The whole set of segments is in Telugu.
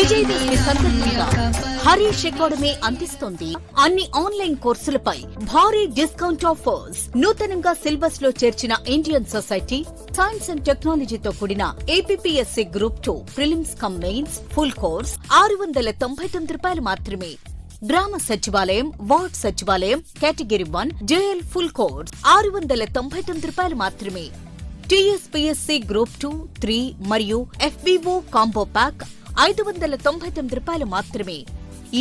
విజయదశమి సందర్భంగా హరీష్ అకాడమీ అందిస్తోంది అన్ని ఆన్లైన్ కోర్సులపై భారీ డిస్కౌంట్ ఆఫర్స్. నూతనంగా సిలబస్ లో చేర్చిన ఇండియన్ సొసైటీ, సైన్స్ అండ్ టెక్నాలజీతో కూడిన APSC group 2 prelims come mains full course ₹699 మాత్రమే. గ్రామ సచివాలయం, వార్డ్ సచివాలయం కేటగిరీ 1 జేఎల్ ఫుల్ కోర్స్ ₹699 మాత్రమే. టీఎస్పీఎస్సీ గ్రూప్ 2, 3 మరియు ఎఫ్బీఓ కాంబో ప్యాక్ ₹599 మాత్రమే.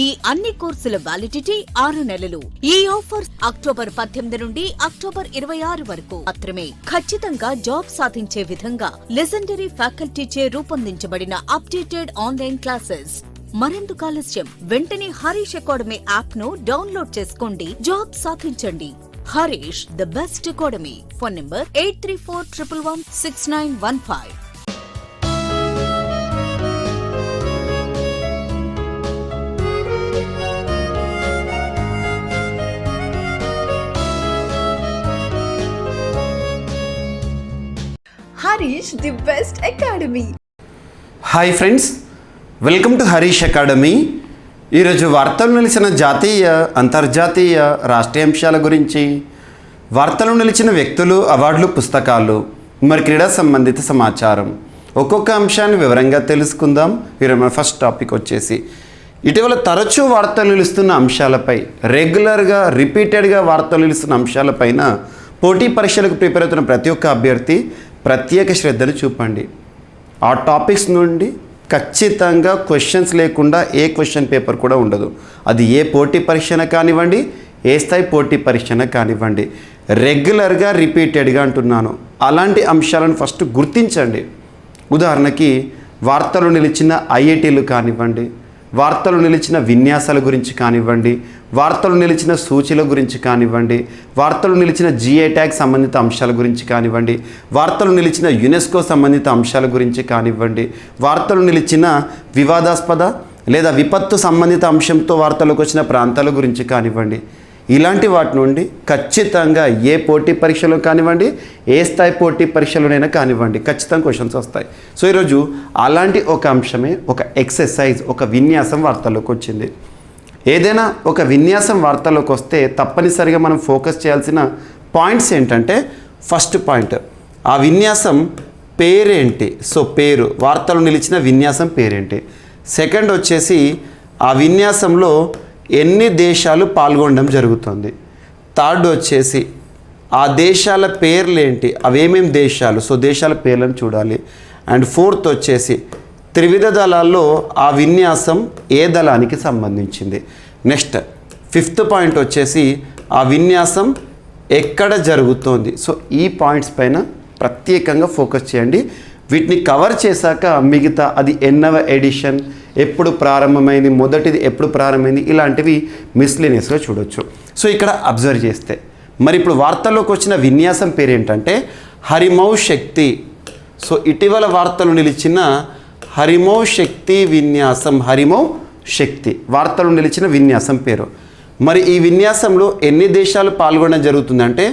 ఈ అన్ని కోర్సుల వ్యాలిడిటీ 6 నెలలు. ఈ ఆఫర్ అక్టోబర్ 18 నుండి అక్టోబర్ 26 వరకు మాత్రమే. ఖచ్చితంగా జాబ్ సాధించే విధంగా లెజెండరీ ఫ్యాకల్టీచే రూపొందించబడిన అప్డేటెడ్ ఆన్లైన్ క్లాసెస్. మరెందుకు ఆలస్యం? వెంటనే హరీష్ అకాడమీ యాప్ ను డౌన్లోడ్ చేసుకోండి, జాబ్ సాధించండి. Harish the best academy. Phone number 8341116915. Harish, the best academy. Hi friends, welcome to Harish academy. ఈరోజు వార్తలు నిలిచిన జాతీయ, అంతర్జాతీయ, రాష్ట్రీయ అంశాల గురించి, వార్తలు నిలిచిన వ్యక్తులు, అవార్డులు, పుస్తకాలు, మరి క్రీడా సంబంధిత సమాచారం, ఒక్కొక్క అంశాన్ని వివరంగా తెలుసుకుందాం. ఈరోజు మన ఫస్ట్ టాపిక్ వచ్చేసి ఇటీవల తరచూ వార్తలు నిలుస్తున్న అంశాలపై, రెగ్యులర్గా రిపీటెడ్గా వార్తలు నిలుస్తున్న అంశాలపైన పోటీ పరీక్షలకు ప్రిపేర్ అవుతున్న ప్రతి ఒక్క అభ్యర్థి ప్రత్యేక శ్రద్ధను చూపండి. ఆ టాపిక్స్ నుండి ఖచ్చితంగా క్వశ్చన్స్ లేకుండా ఏ క్వశ్చన్ పేపర్ కూడా ఉండదు. అది ఏ పోటీ పరీక్షన కానివ్వండి, ఏ స్థాయి పోటీ పరీక్షన కానివ్వండి, రెగ్యులర్గా రిపీటెడ్గా అంటున్నాను. అలాంటి అంశాలను ఫస్ట్ గుర్తించండి. ఉదాహరణకి వార్తలు నిలిచిన ఐఐటీలు కానివ్వండి, వార్తలు నిలిచిన విన్యాసాల గురించి కానివ్వండి, వార్తలు నిలిచిన సూచీల గురించి కానివ్వండి, వార్తలు నిలిచిన జిఐ ట్యాగ్ సంబంధిత అంశాల గురించి కానివ్వండి, వార్తలు నిలిచిన యునెస్కో సంబంధిత అంశాల గురించి కానివ్వండి, వార్తలు నిలిచిన వివాదాస్పద లేదా విపత్తు సంబంధిత అంశంతో వార్తలకు వచ్చిన ప్రాంతాల గురించి కానివ్వండి, ఇలాంటి వాటి నుండి ఖచ్చితంగా ఏ పోటీ పరీక్షలు కానివ్వండి, ఏ స్థాయి పోటీ పరీక్షలోనైనా కానివ్వండి, ఖచ్చితంగా క్వశ్చన్స్ వస్తాయి. సో ఈరోజు అలాంటి ఒక అంశమే, ఒక ఎక్సర్సైజ్, ఒక విన్యాసం వార్తల్లోకి వచ్చింది. ఏదైనా ఒక విన్యాసం వార్తల్లోకి వస్తే తప్పనిసరిగా మనం ఫోకస్ చేయాల్సిన పాయింట్స్ ఏంటంటే, ఫస్ట్ పాయింట్ ఆ విన్యాసం పేరేంటి. సో పేరు, వార్తలు నిలిచిన విన్యాసం పేరేంటి. సెకండ్ వచ్చేసి ఆ విన్యాసంలో ఎన్ని దేశాలు పాల్గొనడం జరుగుతుంది. థర్డ్ వచ్చేసి ఆ దేశాల పేర్లేంటి, అవేమేం దేశాలు, సో దేశాల పేర్లను చూడాలి. అండ్ ఫోర్త్ వచ్చేసి త్రివిధ దళాల్లో ఆ విన్యాసం ఏ దళానికి సంబంధించింది. నెక్స్ట్ ఫిఫ్త్ పాయింట్ వచ్చేసి ఆ విన్యాసం ఎక్కడ జరుగుతోంది. సో ఈ పాయింట్స్ పైన ప్రత్యేకంగా ఫోకస్ చేయండి. వీటిని కవర్ చేశాక మిగతా అది ఎన్నవ ఎడిషన్, ఎప్పుడు ప్రారంభమైంది, మొదటిది ఎప్పుడు ప్రారంభమైంది, ఇలాంటివి మిస్లీనియస్గా చూడొచ్చు. సో ఇక్కడ అబ్జర్వ్ చేస్తే మరి ఇప్పుడు వార్తల్లోకి వచ్చిన విన్యాసం పేరు ఏంటంటే హరిమౌ శక్తి. సో ఇటీవల వార్తలు నిలిచిన హరిమౌ శక్తి విన్యాసం, హరిమౌ శక్తి వార్తలు నిలిచిన విన్యాసం పేరు. మరి ఈ విన్యాసంలో ఎన్ని దేశాలు పాల్గొనడం జరుగుతుందంటే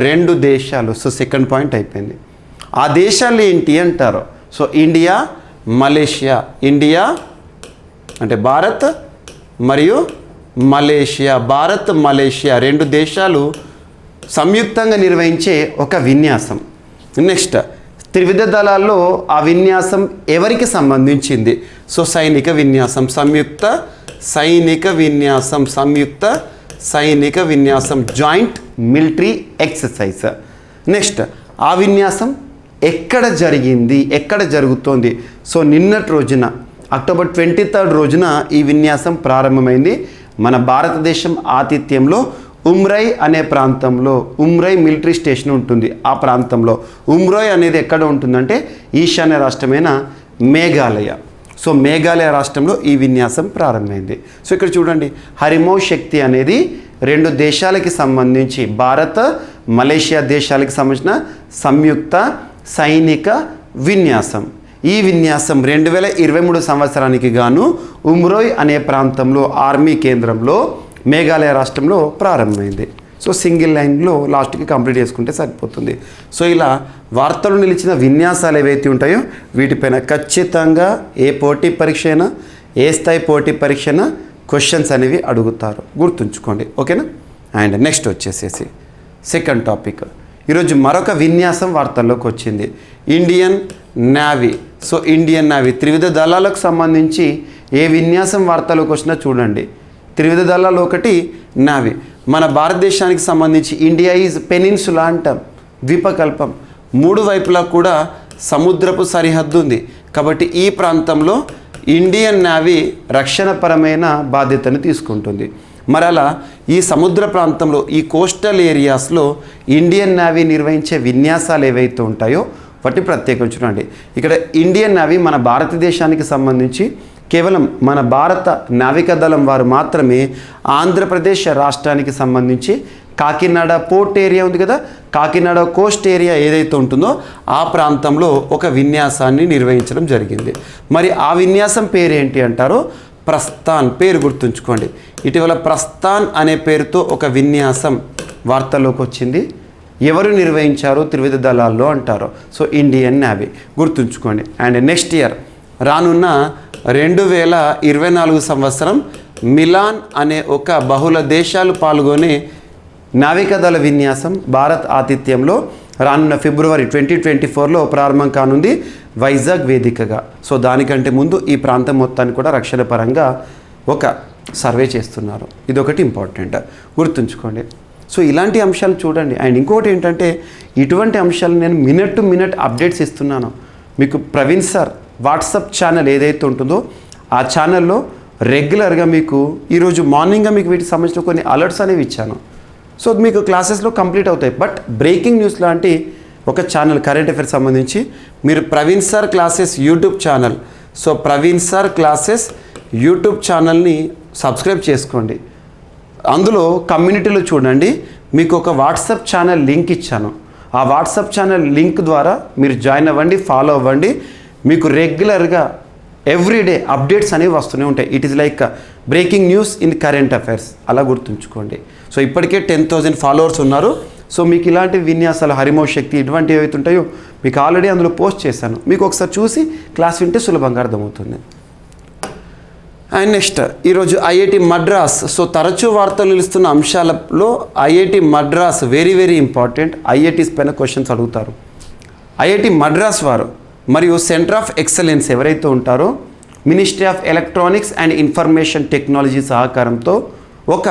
2 దేశాలు. సో సెకండ్ పాయింట్ అయిపోయింది. ఆ దేశాలు ఏంటి అంటారు. So India, Malaysia. ఇండియా అంటే భారత్ మరియు మలేషియా. భారత్, మలేషియా 2 దేశాలు సంయుక్తంగా నిర్వహించే ఒక విన్యాసం. నెక్స్ట్ త్రివిధ దళాల్లో ఆ విన్యాసం ఎవరికి సంబంధించింది. సో సైనిక విన్యాసం, సంయుక్త సైనిక విన్యాసం, సంయుక్త సైనిక విన్యాసం, జాయింట్ మిలిటరీ ఎక్సర్సైజ్. నెక్స్ట్ ఆ విన్యాసం ఎక్కడ జరిగింది, ఎక్కడ జరుగుతోంది. సో నిన్నటి రోజున అక్టోబర్ 23 రోజున ఈ విన్యాసం ప్రారంభమైంది. మన భారతదేశం ఆతిథ్యంలో ఉమ్రై అనే ప్రాంతంలో, ఉమ్రై మిలిటరీ స్టేషన్ ఉంటుంది. ఆ ప్రాంతంలో ఉమ్రోయ్ అనేది ఎక్కడ ఉంటుందంటే ఈశాన్య రాష్ట్రమైన మేఘాలయ. సో మేఘాలయ రాష్ట్రంలో ఈ విన్యాసం ప్రారంభమైంది. సో ఇక్కడ చూడండి, హరిమౌ శక్తి అనేది 2 దేశాలకి సంబంధించి, భారత్, మలేషియా దేశాలకు సంబంధించిన సంయుక్త సైనిక విన్యాసం. ఈ విన్యాసం 2023 సంవత్సరానికి గాను ఉమ్రోయ్ అనే ప్రాంతంలో, ఆర్మీ కేంద్రంలో, మేఘాలయ రాష్ట్రంలో ప్రారంభమైంది. సో సింగిల్ లైన్లో లాస్ట్కి కంప్లీట్ చేసుకుంటే సరిపోతుంది. సో ఇలా వార్తలు నిలిచిన విన్యాసాలు ఏవైతే ఉంటాయో వీటిపైన ఖచ్చితంగా ఏ పోటీ పరీక్ష అయినా, ఏ స్థాయి పోటీ పరీక్షన క్వశ్చన్స్ అనేవి అడుగుతారు, గుర్తుంచుకోండి. ఓకేనా. అండ్ నెక్స్ట్ వచ్చేసేసి సెకండ్ టాపిక్. ఈరోజు మరొక విన్యాసం వార్తల్లోకి వచ్చింది, Indian navy. So Indian navy త్రివిధ దళాలకు సంబంధించి ఏ విన్యాసం వార్తలోకి వచ్చినా చూడండి. త్రివిధ దళాలు ఒకటి, నేవీ. మన భారతదేశానికి సంబంధించి ఇండియా ఈజ్ పెనిన్సులా అంటాం, ద్వీపకల్పం. 3 వైపులా కూడా సముద్రపు సరిహద్దు ఉంది. కాబట్టి ఈ ప్రాంతంలో ఇండియన్ నేవీ రక్షణపరమైన బాధ్యతను తీసుకుంటుంది. మరి అలా ఈ సముద్ర ప్రాంతంలో ఈ కోస్టల్ ఏరియాస్లో ఇండియన్ నేవీ నిర్వహించే విన్యాసాలు ఏవైతే ఉంటాయో వాటిని ప్రత్యేకం చూడండి. ఇక్కడ ఇండియన్ నేవీ మన భారతదేశానికి సంబంధించి కేవలం మన భారత నావికా దళం వారు మాత్రమే ఆంధ్రప్రదేశ్ రాష్ట్రానికి సంబంధించి కాకినాడ పోర్ట్ ఏరియా ఉంది కదా, కాకినాడ కోస్ట్ ఏరియా ఏదైతే ఉంటుందో ఆ ప్రాంతంలో ఒక విన్యాసాన్ని నిర్వహించడం జరిగింది. మరి ఆ విన్యాసం పేరు ఏంటి అంటారో ప్రస్థాన్, పేరు గుర్తుంచుకోండి. ఇటీవల ప్రస్థాన్ అనే పేరుతో ఒక విన్యాసం వార్తల్లోకి వచ్చింది. ఎవరు నిర్వహించారు? త్రివిధ దళాల్లో అంటారు. సో ఇండియన్ నేవీ గుర్తుంచుకోండి. అండ్ నెక్స్ట్ ఇయర్ రానున్న 2024 సంవత్సరం మిలాన్ అనే ఒక బహుళ దేశాలు పాల్గొనే నావికాదళ విన్యాసం భారత్ ఆతిథ్యంలో రానున్న ఫిబ్రవరి 2024లో ప్రారంభం కానుంది వైజాగ్ వేదికగా. సో దానికంటే ముందు ఈ ప్రాంతం మొత్తాన్ని కూడా రక్షణ పరంగా ఒక సర్వే చేస్తున్నారు. ఇదొకటి ఇంపార్టెంట్, గుర్తుంచుకోండి. సో ఇలాంటి అంశాలు చూడండి. అండ్ ఇంకొకటి ఏంటంటే ఇటువంటి అంశాలు నేను మినిట్ టు మినిట్ అప్డేట్స్ ఇస్తున్నాను మీకు. ప్రవీణ్ సార్ వాట్సాప్ ఛానల్ ఏదైతే ఉంటుందో ఆ ఛానల్లో రెగ్యులర్గా మీకు ఈరోజు మార్నింగ్గా మీకు వీటికి సంబంధించిన కొన్ని అలర్ట్స్ అనేవి ఇచ్చాను. సో మీకు క్లాసెస్లో కంప్లీట్ అవుతాయి. బట్ బ్రేకింగ్ న్యూస్ లాంటి ఒక ఛానల్ కరెంట్ అఫైర్స్ సంబంధించి మీరు Praveen sir classes YouTube channel, so Praveen sir classes YouTube ఛానల్ని సబ్స్క్రైబ్ చేసుకోండి. అందులో కమ్యూనిటీలో చూడండి, మీకు ఒక వాట్సాప్ ఛానల్ లింక్ ఇచ్చాను. ఆ వాట్సాప్ ఛానల్ లింక్ ద్వారా మీరు జాయిన్ అవ్వండి, ఫాలో అవ్వండి. మీకు రెగ్యులర్గా ఎవ్రీడే అప్డేట్స్ అనేవి వస్తూనే ఉంటాయి. It is like breaking news in current affairs, అలా గుర్తుంచుకోండి. సో ఇప్పటికే 10,000 ఫాలోవర్స్ ఉన్నారు. సో మీకు ఇలాంటి విన్యాసాలు హరిమో శక్తి ఇటువంటివి ఏవైతే ఉంటాయో మీకు ఆల్రెడీ అందులో పోస్ట్ చేశాను. మీకు ఒకసారి చూసి క్లాస్ వింటే సులభంగా అర్థమవుతుంది. అండ్ నెక్స్ట్ ఈరోజు ఐఐటి మద్రాస్. సో తరచూ వార్తలు నిలుస్తున్న అంశాలలో IIT Madras very very important. IITs పైన క్వశ్చన్స్ అడుగుతారు. ఐఐటి మద్రాస్ వారు మరియు సెంటర్ ఆఫ్ ఎక్సలెన్స్ ఎవరైతే ఉంటారో ministry of electronics and information technology సహకారంతో ఒక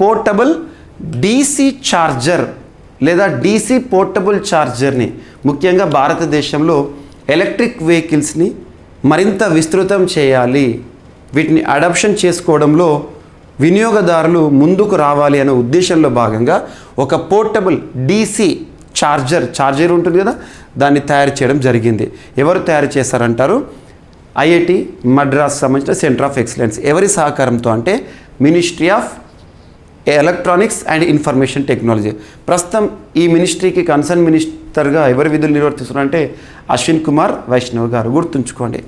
పోర్టబుల్ డీసీ ఛార్జర్ లేదా డీసీ పోర్టబుల్ ఛార్జర్ని ముఖ్యంగా భారతదేశంలో ఎలక్ట్రిక్ వెహికల్స్ని మరింత విస్తృతం చేయాలి, వీటిని అడాప్షన్ చేసుకోవడంలో వినియోగదారులు ముందుకు రావాలి అనే ఉద్దేశంలో భాగంగా ఒక పోర్టబుల్ డీసీ ఛార్జర్ ఉంటుంది కదా, దాన్ని తయారు చేయడం జరిగింది. ఎవరు తయారు చేశారంటారు? ఐఐటి మద్రాస్ సంబంధించిన సెంటర్ ఆఫ్ ఎక్సలెన్స్. ఎవరి సహకారంతో అంటే ministry of electronics and information technology. ప్రస్తుతం ఈ మినిస్ట్రీకి కన్సర్న్ మినిస్టర్గా ఎవరి విధులు నిర్వర్తిస్తున్నారంటే అశ్విన్ కుమార్ వైష్ణవ్ గారు. గుర్తుంచుకోండి,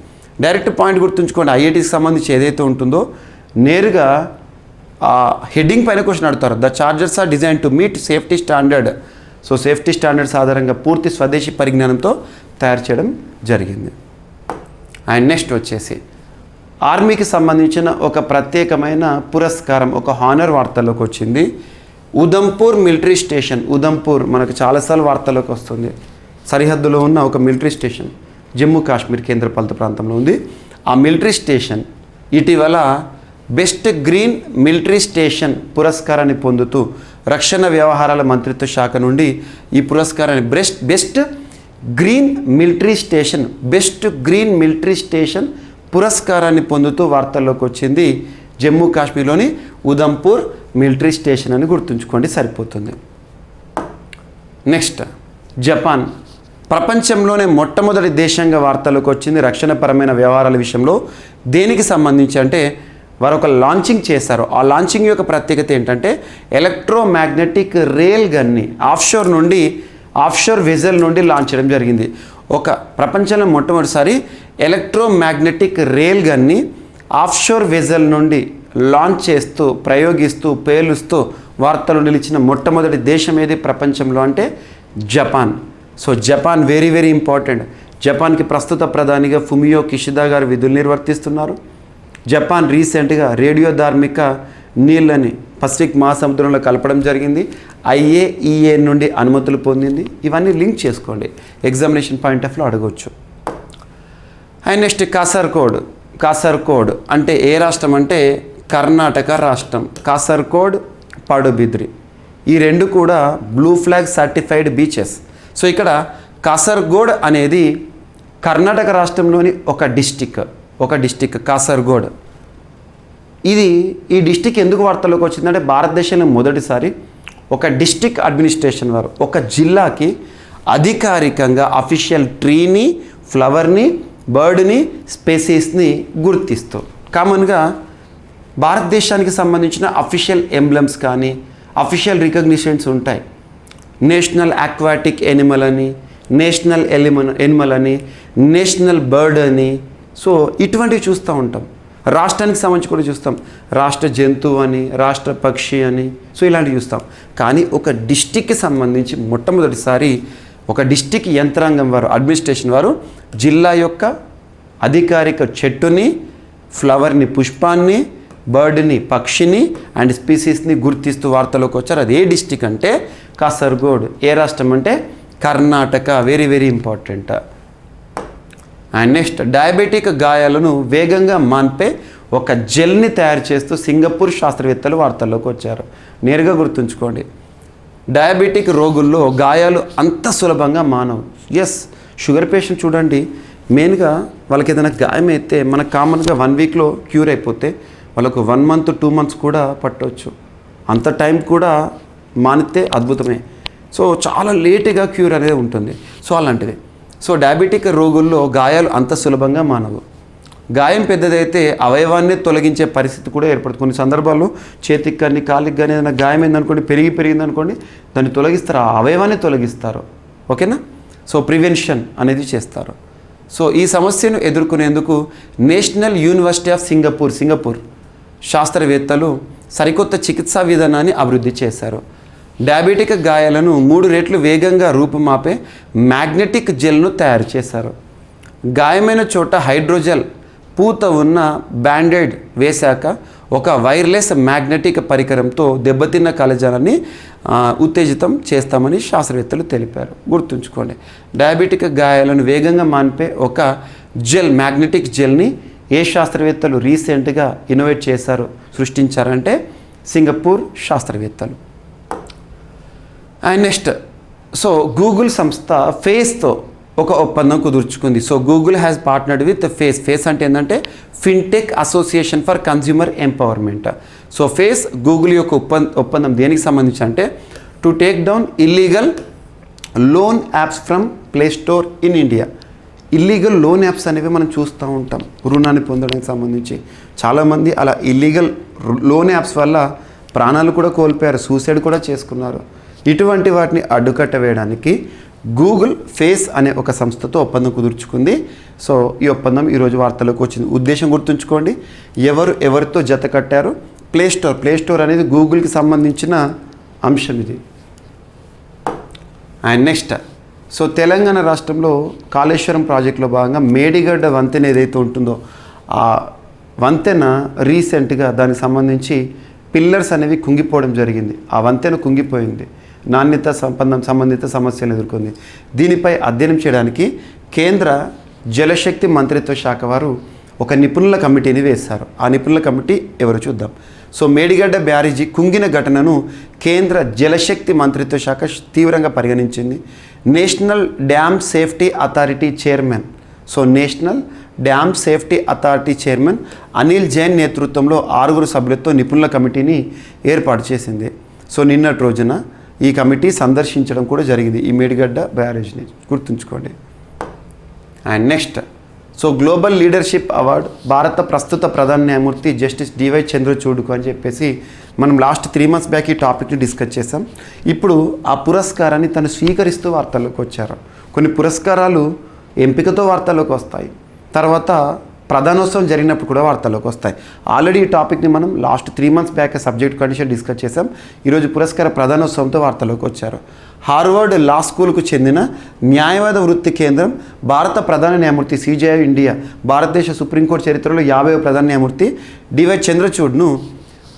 డైరెక్ట్ పాయింట్ గుర్తుంచుకోండి. ఐఐటికి సంబంధించి ఏదైతే ఉంటుందో నేరుగా హెడ్డింగ్ పైన క్వశ్చన్ అడుగుతారు. The chargers are design to meet safety standard. So safety standards ఆధారంగా పూర్తి స్వదేశీ పరిజ్ఞానంతో తయారు చేయడం జరిగింది. అండ్ నెక్స్ట్ వచ్చేసి ఆర్మీకి సంబంధించిన ఒక ప్రత్యేకమైన పురస్కారం, ఒక హానర్ వార్తల్లోకి వచ్చింది. Udhampur military station. ఉదంపూర్ మనకు చాలాసార్లు వార్తల్లోకి వస్తుంది. సరిహద్దులో ఉన్న ఒక మిలిటరీ స్టేషన్ జమ్మూ కాశ్మీర్ కేంద్రపాలిత ప్రాంతంలో ఉంది. ఆ మిలిటరీ స్టేషన్ ఇటీవల బెస్ట్ గ్రీన్ మిలిటరీ స్టేషన్ పురస్కారాన్ని పొందుతూ రక్షణ వ్యవహారాల మంత్రిత్వ శాఖ నుండి ఈ పురస్కారాన్ని బెస్ట్ గ్రీన్ మిలిటరీ స్టేషన్ పురస్కారాన్ని పొందుతూ వార్తల్లోకి వచ్చింది. జమ్మూ కాశ్మీర్లోని ఉదంపూర్ మిలిటరీ స్టేషన్ అని గుర్తుంచుకోండి, సరిపోతుంది. Next Japan. ప్రపంచంలోనే మొట్టమొదటి దేశంగా వార్తల్లోకి వచ్చింది రక్షణపరమైన వ్యవహారాల విషయంలో. దేనికి సంబంధించి అంటే వారు ఒక లాంచింగ్ చేశారు. ఆ లాంచింగ్ యొక్క ప్రత్యేకత ఏంటంటే ఎలక్ట్రోమాగ్నెటిక్ రేల్ గన్ని ఆఫ్షోర్ వెజల్ నుండి లాంచ్ చేయడం జరిగింది. ఒక ప్రపంచంలో మొట్టమొదటిసారి ఎలక్ట్రోమాగ్నెటిక్ రేల్ గన్ని ఆఫ్షోర్ వెజల్ నుండి లాంచ్ చేస్తూ ప్రయోగిస్తూ పేలుస్తూ వార్తలు నిలిచిన మొట్టమొదటి దేశం ఏది ప్రపంచంలో అంటే Japan. So Japan very very important. జపాన్కి ప్రస్తుత ప్రధానిగా ఫుమియో కిషిదా గారు విధులు నిర్వర్తిస్తున్నారు. జపాన్ రీసెంట్గా రేడియో ధార్మిక నీళ్ళని పసిఫిక్ మహాసముద్రంలో కలపడం జరిగింది. IAEA నుండి అనుమతులు పొందింది. ఇవన్నీ లింక్ చేసుకోండి, ఎగ్జామినేషన్ పాయింట్ ఆఫ్ వ్యూ అడగవచ్చు. అండ్ నెక్స్ట్ కాసర్కోడ్ అంటే ఏ రాష్ట్రం అంటే కర్ణాటక రాష్ట్రం. కాసర్కోడ్, పడుబిద్రి ఈ రెండు కూడా blue flag certified beaches. So ఇక్కడ కాసర్గోడ్ అనేది కర్ణాటక రాష్ట్రంలోని ఒక డిస్టిక్ కాసర్గోడ్. ఈ డిస్టిక్ ఎందుకు వార్తల్లోకి వచ్చిందంటే భారతదేశంలో మొదటిసారి ఒక డిస్టిక్ అడ్మినిస్ట్రేషన్ వారు ఒక జిల్లాకి అధికారికంగా అఫీషియల్ ట్రీని, ఫ్లవర్ని, బర్డ్ని, స్పెసీస్ని గుర్తిస్తూ కామన్గా భారతదేశానికి సంబంధించిన అఫీషియల్ ఎంబ్లమ్స్ కానీ అఫీషియల్ రికగ్నిషన్స్ ఉంటాయి. నేషనల్ ఆక్వాటిక్ ఎనిమల్ అని, నేషనల్ ఎనిమల్ అని, నేషనల్ బర్డ్ అని. సో ఇటువంటివి చూస్తూ ఉంటాం. రాష్ట్రానికి సంబంధించి కూడా చూస్తాం, రాష్ట్ర జంతువు అని, రాష్ట్ర పక్షి అని. సో ఇలాంటివి చూస్తాం. కానీ ఒక డిస్టిక్కి సంబంధించి మొట్టమొదటిసారి ఒక డిస్టిక్ యంత్రాంగం వారు, అడ్మినిస్ట్రేషన్ వారు జిల్లా యొక్క అధికారిక చెట్టుని, ఫ్లవర్ని, పుష్పాన్ని, బర్డ్ని, పక్షిని అండ్ స్పీసీస్ని గుర్తిస్తూ వార్తలోకి వచ్చారు. అది ఏ డిస్టిక్ అంటే కాసర్గోడ్. ఏ రాష్ట్రం అంటే Karnataka. Very very important. And next diabetic గాయాలను వేగంగా మాన్పే ఒక జెల్ని తయారు చేస్తూ సింగపూర్ శాస్త్రవేత్తలు వార్తల్లోకి వచ్చారు. నేరుగా గుర్తుంచుకోండి, డయాబెటిక్ రోగుల్లో గాయాలు అంత సులభంగా మానవు. ఎస్, షుగర్ పేషెంట్ చూడండి, మెయిన్గా వాళ్ళకి ఏదైనా గాయం అయితే మనకు కామన్గా 1 వీక్లో క్యూర్ అయిపోతే వాళ్ళకు 1 మంత్ 2 మంత్స్ కూడా పట్టవచ్చు. అంత టైం కూడా మానితే అద్భుతమే. సో చాలా లేటుగా క్యూర్ అనేది ఉంటుంది. సో అలాంటిది. సో డయాబెటిక్ రోగుల్లో గాయాలు అంత సులభంగా మానవు. గాయం పెద్దదైతే అవయవాన్ని తొలగించే పరిస్థితి కూడా ఏర్పడుతుంది. కొన్ని సందర్భాల్లో చేతికి కానీ కాలికి కానీ ఏదైనా గాయం అయిందనుకోండి, పెరిగిందనుకోండి, దాన్ని తొలగిస్తారు, ఆ అవయవాన్ని తొలగిస్తారు. ఓకేనా? సో ప్రివెన్షన్ అనేది చేస్తారు. సో ఈ సమస్యను ఎదుర్కొనేందుకు నేషనల్ యూనివర్సిటీ ఆఫ్ సింగపూర్ శాస్త్రవేత్తలు సరికొత్త చికిత్సా విధానాన్ని అభివృద్ధి చేశారు. డయాబెటిక్ గాయాలను 3 రెట్లు వేగంగా రూపుమాపే మ్యాగ్నెటిక్ జెల్ను తయారు చేశారు. గాయమైన చోట హైడ్రోజెల్ పూత ఉన్న బ్యాండేడ్ వేశాక ఒక వైర్లెస్ మ్యాగ్నెటిక్ పరికరంతో దెబ్బతిన్న కణజాలాన్ని ఉత్తేజితం చేస్తామని శాస్త్రవేత్తలు తెలిపారు. గుర్తుంచుకోండి, డయాబెటిక్ గాయాలను వేగంగా మాన్పే ఒక జెల్, మ్యాగ్నెటిక్ జెల్ని ఏ శాస్త్రవేత్తలు రీసెంట్గా ఇన్నోవేట్ చేశారు, సృష్టించారంటే సింగపూర్ శాస్త్రవేత్తలు. అండ్ నెక్స్ట్, సో గూగుల్ సంస్థ ఫేస్తో ఒక ఒప్పందం కుదుర్చుకుంది. So Google has partnered with FACE అంటే ఏంటంటే fintech association for consumer empowerment. So FACE Google యొక్క ఒప్పందం దేనికి సంబంధించి అంటే to take down illegal loan apps from play store in India. Illegal loan apps అనేవి మనం చూస్తూ ఉంటాం. రుణాన్ని పొందడానికి సంబంధించి చాలామంది అలా ఇల్లీగల్ లోన్ యాప్స్ వల్ల ప్రాణాలు కూడా కోల్పోయారు, సూసైడ్ కూడా చేసుకున్నారు. ఇటువంటి వాటిని అడ్డుకట్ట వేయడానికి గూగుల్ ఫేస్ అనే ఒక సంస్థతో ఒప్పందం కుదుర్చుకుంది. సో ఈ ఒప్పందం ఈరోజు వార్తలోకి వచ్చింది. ఉద్దేశం గుర్తుంచుకోండి, ఎవరితో జత కట్టారు? ప్లే స్టోర్ అనేది గూగుల్కి సంబంధించిన అంశం ఇది. అండ్ నెక్స్ట్, సో తెలంగాణ రాష్ట్రంలో కాళేశ్వరం ప్రాజెక్టులో భాగంగా మేడిగడ్డ వంతెన ఏదైతే ఉంటుందో ఆ వంతెన రీసెంట్గా దానికి సంబంధించి పిల్లర్స్ అనేవి కుంగిపోవడం జరిగింది. ఆ వంతెన కుంగిపోయింది, సంబంధిత సమస్యలు ఎదుర్కొంది. దీనిపై అధ్యయనం చేయడానికి కేంద్ర జలశక్తి మంత్రిత్వ శాఖ వారు ఒక నిపుణుల కమిటీని వేశారు. ఆ నిపుణుల కమిటీ ఎవరు చూద్దాం. సో మేడిగడ్డ బ్యారేజీ కుంగిన ఘటనను కేంద్ర జలశక్తి మంత్రిత్వ శాఖ తీవ్రంగా పరిగణించింది. National dam safety authority chairman Anil Jain నేతృత్వంలో 6 సభ్యులతో నిపుణుల కమిటీని ఏర్పాటు చేసింది. సో నిన్నటి రోజున ఈ కమిటీ సందర్శించడం కూడా జరిగింది ఈ మేడిగడ్డ బ్యారేజ్ని. గుర్తుంచుకోండి. And next, so global leadership award భారత ప్రస్తుత ప్రధాన న్యాయమూర్తి జస్టిస్ డివై చంద్రచూడ్కు అని చెప్పేసి మనం లాస్ట్ 3 months బ్యాక్ ఈ టాపిక్ని డిస్కస్ చేసాం. ఇప్పుడు ఆ పురస్కారాన్ని తను స్వీకరిస్తూ వార్తల్లోకి వచ్చారు. కొన్ని పురస్కారాలు ఎంపికతో వార్తల్లోకి వస్తాయి, తర్వాత ప్రధానోత్సవం జరిగినప్పుడు కూడా వార్తల్లోకి వస్తాయి. ఆల్రెడీ ఈ టాపిక్ని మనం last 3 months back subject condition discuss చేసాం. ఈరోజు పురస్కార ప్రధానోత్సవంతో వార్తల్లోకి వచ్చారు. హార్వర్డ్ లా స్కూల్కు చెందిన న్యాయవాద వృత్తి కేంద్రం భారత ప్రధాన న్యాయమూర్తి సిజేఐ ఇండియా భారతదేశ సుప్రీంకోర్టు చరిత్రలో 50వ ప్రధాన న్యాయమూర్తి డివై చంద్రచూడ్ను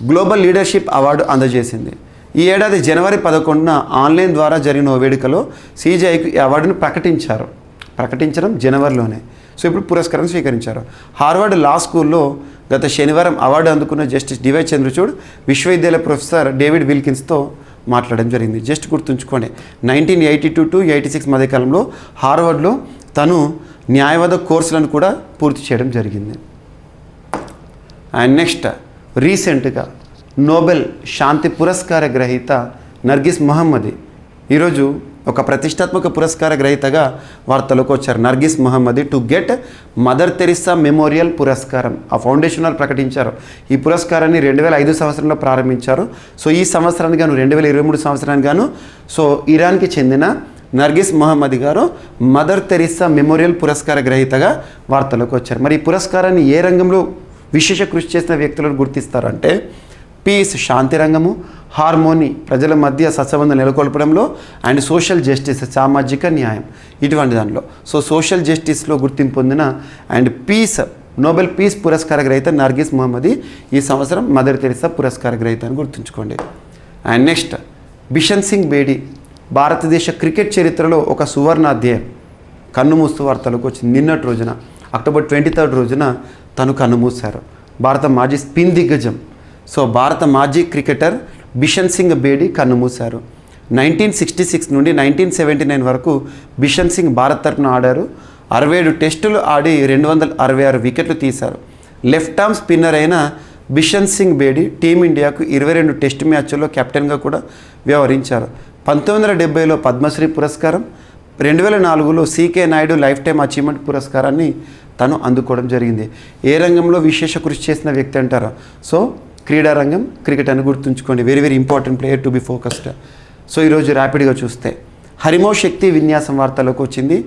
గ్లోబల్ లీడర్షిప్ అవార్డు అందజేసింది. ఈ ఏడాది జనవరి 11న ఆన్లైన్ ద్వారా జరిగిన ఓ వేడుకలో సిజేఐకు ఈ అవార్డును ప్రకటించడం జనవరిలోనే. సో ఇప్పుడు పురస్కారం స్వీకరించారు. హార్వర్డ్ లా స్కూల్లో గత శనివారం అవార్డు అందుకున్న జస్టిస్ డివై చంద్రచూడ్ విశ్వవిద్యాలయ ప్రొఫెసర్ డేవిడ్ విల్కిన్స్తో మాట్లాడడం జరిగింది. జస్ట్ గుర్తుంచుకోండి, 1982 to 86 మధ్యకాలంలో హార్వర్డ్లో తను న్యాయవాద కోర్సులను కూడా పూర్తి చేయడం జరిగింది. అండ్ నెక్స్ట్, రీసెంట్గా నోబెల్ శాంతి పురస్కార గ్రహీత నర్గిస్ మొహమ్మది ఈరోజు ఒక ప్రతిష్టాత్మక పురస్కార గ్రహీతగా వార్తలోకి వచ్చారు. Narges Mohammadi to get Mother Teresa memorial పురస్కారం. ఆ ఫౌండేషన్ వాళ్ళు ప్రకటించారు. ఈ పురస్కారాన్ని 2005 సంవత్సరంలో ప్రారంభించారు. సో ఈ సంవత్సరానికి గాను 2023 సంవత్సరానికి గాను సో ఇరాన్కి చెందిన నర్గిస్ మొహమ్మది గారు మదర్ తెరిసా మెమోరియల్ పురస్కార గ్రహీతగా వార్తలోకి వచ్చారు. మరి ఈ పురస్కారాన్ని ఏ రంగంలో విశేష కృషి చేసిన వ్యక్తులను గుర్తిస్తారంటే పీస్ శాంతి రంగము, హార్మోనీ ప్రజల మధ్య సత్సంబంధం నెలకొల్పడంలో, అండ్ సోషల్ జస్టిస్ సామాజిక న్యాయం ఇటువంటి దానిలో. సో సోషల్ జస్టిస్లో గుర్తింపు పొందిన అండ్ నోబెల్ పీస్ పురస్కార గ్రహీత నర్గిస్ మొహమ్మది ఈ సంవత్సరం మదర్ తెరిసా పురస్కార గ్రహీత అని గుర్తుంచుకోండి. అండ్ నెక్స్ట్, బిషన్ సింగ్ బేడి భారతదేశ క్రికెట్ చరిత్రలో ఒక సువర్ణాధ్యాయం కన్నుమూస్తూ వార్తలకు వచ్చింది. నిన్నటి రోజున అక్టోబర్ 23 రోజున తను కన్నుమూశారు. భారత మాజీ స్పిన్ దిగ్గజం భారత మాజీ క్రికెటర్ బిషన్ సింగ్ బేడి కన్నుమూశారు. 1966 నుండి 1979 వరకు బిషన్ సింగ్ భారత్ తరపున ఆడారు. 67 టెస్టులు ఆడి 266 వికెట్లు తీశారు. లెఫ్ట్ ఆర్మ్ స్పిన్నర్ అయిన బిషన్ సింగ్ బేడి టీమిండియాకు 22 టెస్టు మ్యాచ్ల్లో కెప్టెన్గా కూడా వ్యవహరించారు. 1970లో పద్మశ్రీ పురస్కారం, 2004లో CK Nayudu lifetime achievement పురస్కారాన్ని తను అందుకోవడం జరిగింది. ఏ రంగంలో విశేష కృషి చేసిన వ్యక్తి అంటారో క్రీడా రంగం, క్రికెట్ అని గుర్తుంచుకోండి. Very very important player to be focused. So ఈరోజు ర్యాపిడ్గా చూస్తే హరిమో శక్తి విన్యాసం వార్తలోకి వచ్చింది.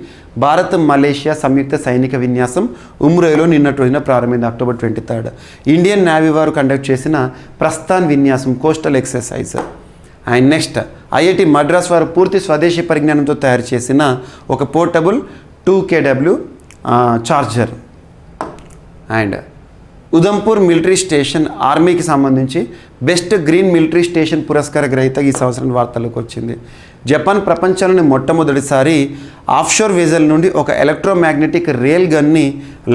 భారత్ మలేషియా సంయుక్త సైనిక విన్యాసం ఉమ్రోయిలో నిన్నటి రోజున ప్రారంభమైంది, అక్టోబర్ 23. ఇండియన్ నేవీ వారు కండక్ట్ చేసిన ప్రస్థాన్ విన్యాసం coastal exercise. And next, IIT Madras వారు పూర్తి స్వదేశీ పరిజ్ఞానంతో తయారు చేసిన ఒక portable 2kW charger. And Udhampur military station ఆర్మీకి సంబంధించి బెస్ట్ గ్రీన్ మిలిటరీ స్టేషన్ పురస్కార గ్రహీత ఈ సంవత్సరం వార్తల్లోకి వచ్చింది. జపాన్ ప్రపంచంలోని మొట్టమొదటిసారి ఆఫ్షోర్ వెజల్ నుండి ఒక ఎలక్ట్రోమాగ్నెటిక్ రైల్ గన్ని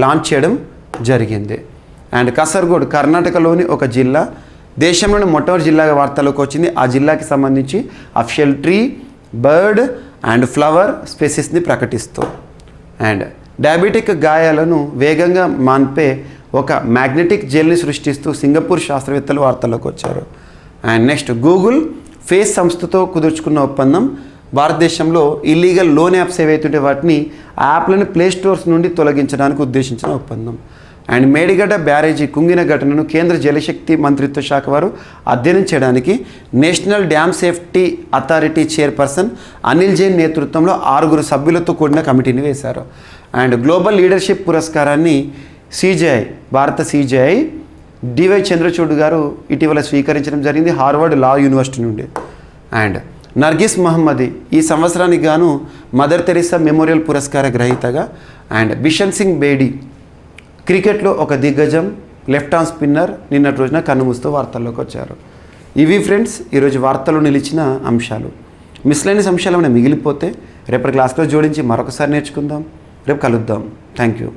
లాంచ్ చేయడం జరిగింది. అండ్ కసర్గోడ్ కర్ణాటకలోని ఒక జిల్లా దేశంలోని మొట్టమొదటి జిల్లాగా వార్తల్లోకి వచ్చింది. ఆ జిల్లాకి సంబంధించి official tree, bird and flower స్పెసిస్ని ప్రకటిస్తూ. అండ్ డయాబెటిక్ గాయాలను వేగంగా మాన్పే ఒక మ్యాగ్నెటిక్ జెల్ని సృష్టిస్తూ సింగపూర్ శాస్త్రవేత్తలు వార్తల్లోకి వచ్చారు. అండ్ నెక్స్ట్, గూగుల్ ఫేస్ సంస్థతో కుదుర్చుకున్న ఒప్పందం భారతదేశంలో ఇల్లీగల్ లోన్ యాప్స్ ఏవైతుంటే వాటిని యాప్లను ప్లే స్టోర్స్ నుండి తొలగించడానికి ఉద్దేశించిన ఒప్పందం. అండ్ మేడిగడ్డ బ్యారేజీ కుంగిన ఘటనను కేంద్ర జలశక్తి మంత్రిత్వ శాఖ వారు అధ్యయనం చేయడానికి national dam safety authority chairperson Anil Jain నేతృత్వంలో 6 సభ్యులతో కూడిన కమిటీని వేశారు. అండ్ గ్లోబల్ లీడర్షిప్ పురస్కారాన్ని భారత సిజేఐ డివై చంద్రచూడ్ గారు ఇటీవల స్వీకరించడం జరిగింది హార్వర్డ్ లా యూనివర్సిటీ నుండి. అండ్ నర్గిస్ మొహమ్మది ఈ సంవత్సరానికి గాను మదర్ తెరిసా మెమోరియల్ పురస్కార గ్రహీతగా. అండ్ బిషన్ సింగ్ బేడి క్రికెట్లో ఒక దిగ్గజం లెఫ్ట్ ఆర్మ్ స్పిన్నర్ నిన్నటి రోజున కన్నుమూస్తూ వార్తల్లోకి వచ్చారు. ఇవి ఫ్రెండ్స్ ఈరోజు వార్తల్లో నిలిచిన అంశాలు. మిస్లైనస్ అంశాలు ఏమైనా మిగిలిపోతే రేపటి క్లాస్లో జోడించి మరొకసారి నేర్చుకుందాం. రేపు కలుద్దాం. Thank you.